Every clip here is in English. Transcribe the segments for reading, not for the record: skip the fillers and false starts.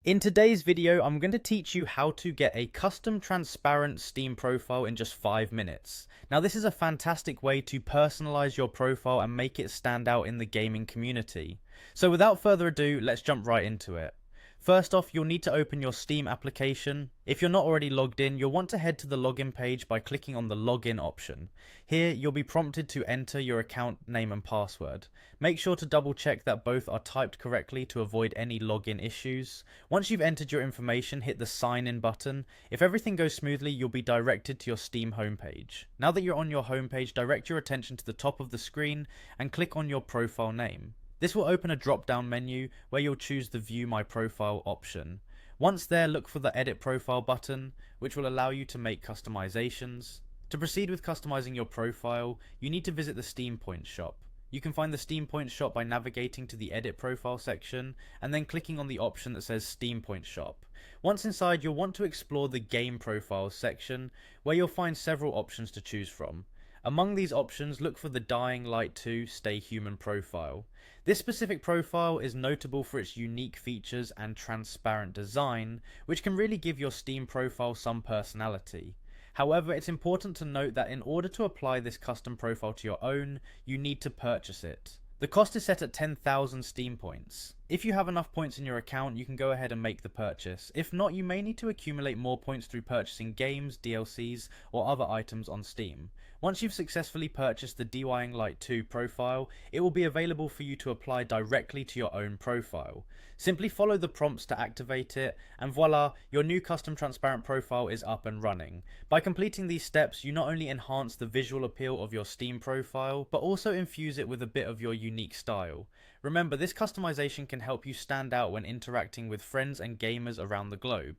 In today's video, I'm going to teach you how to get a custom transparent Steam profile in just 5 minutes. Now, this is a fantastic way to personalize your profile and make it stand out in the gaming community. So without further ado, let's jump right into it. First off, you'll need to open your Steam application. If you're not already logged in, you'll want to head to the login page by clicking on the login option. Here, you'll be prompted to enter your account name and password. Make sure to double check that both are typed correctly to avoid any login issues. Once you've entered your information, hit the sign in button. If everything goes smoothly, you'll be directed to your Steam homepage. Now that you're on your homepage, direct your attention to the top of the screen and click on your profile name. This will open a drop-down menu where you'll choose the View My Profile option. Once there, look for the Edit Profile button, which will allow you to make customizations. To proceed with customizing your profile, you need to visit the Steam Points shop. You can find the Steam Points shop by navigating to the Edit Profile section and then clicking on the option that says Steam Points shop. Once inside, you'll want to explore the Game Profiles section, where you'll find several options to choose from. Among these options, look for the Dying Light 2 Stay Human profile. This specific profile is notable for its unique features and transparent design, which can really give your Steam profile some personality. However, it's important to note that in order to apply this custom profile to your own, you need to purchase it. The cost is set at 10,000 Steam points. If you have enough points in your account, you can go ahead and make the purchase. If not, you may need to accumulate more points through purchasing games, DLCs, or other items on Steam. Once you've successfully purchased the Dying Light 2 profile, it will be available for you to apply directly to your own profile. Simply follow the prompts to activate it, and voila, your new custom transparent profile is up and running. By completing these steps, you not only enhance the visual appeal of your Steam profile, but also infuse it with a bit of your unique style. Remember, this customization can help you stand out when interacting with friends and gamers around the globe.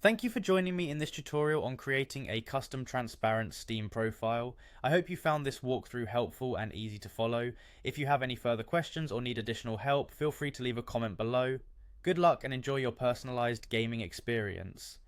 Thank you for joining me in this tutorial on creating a custom transparent Steam profile. I hope you found this walkthrough helpful and easy to follow. If you have any further questions or need additional help, feel free to leave a comment below. Good luck and enjoy your personalized gaming experience.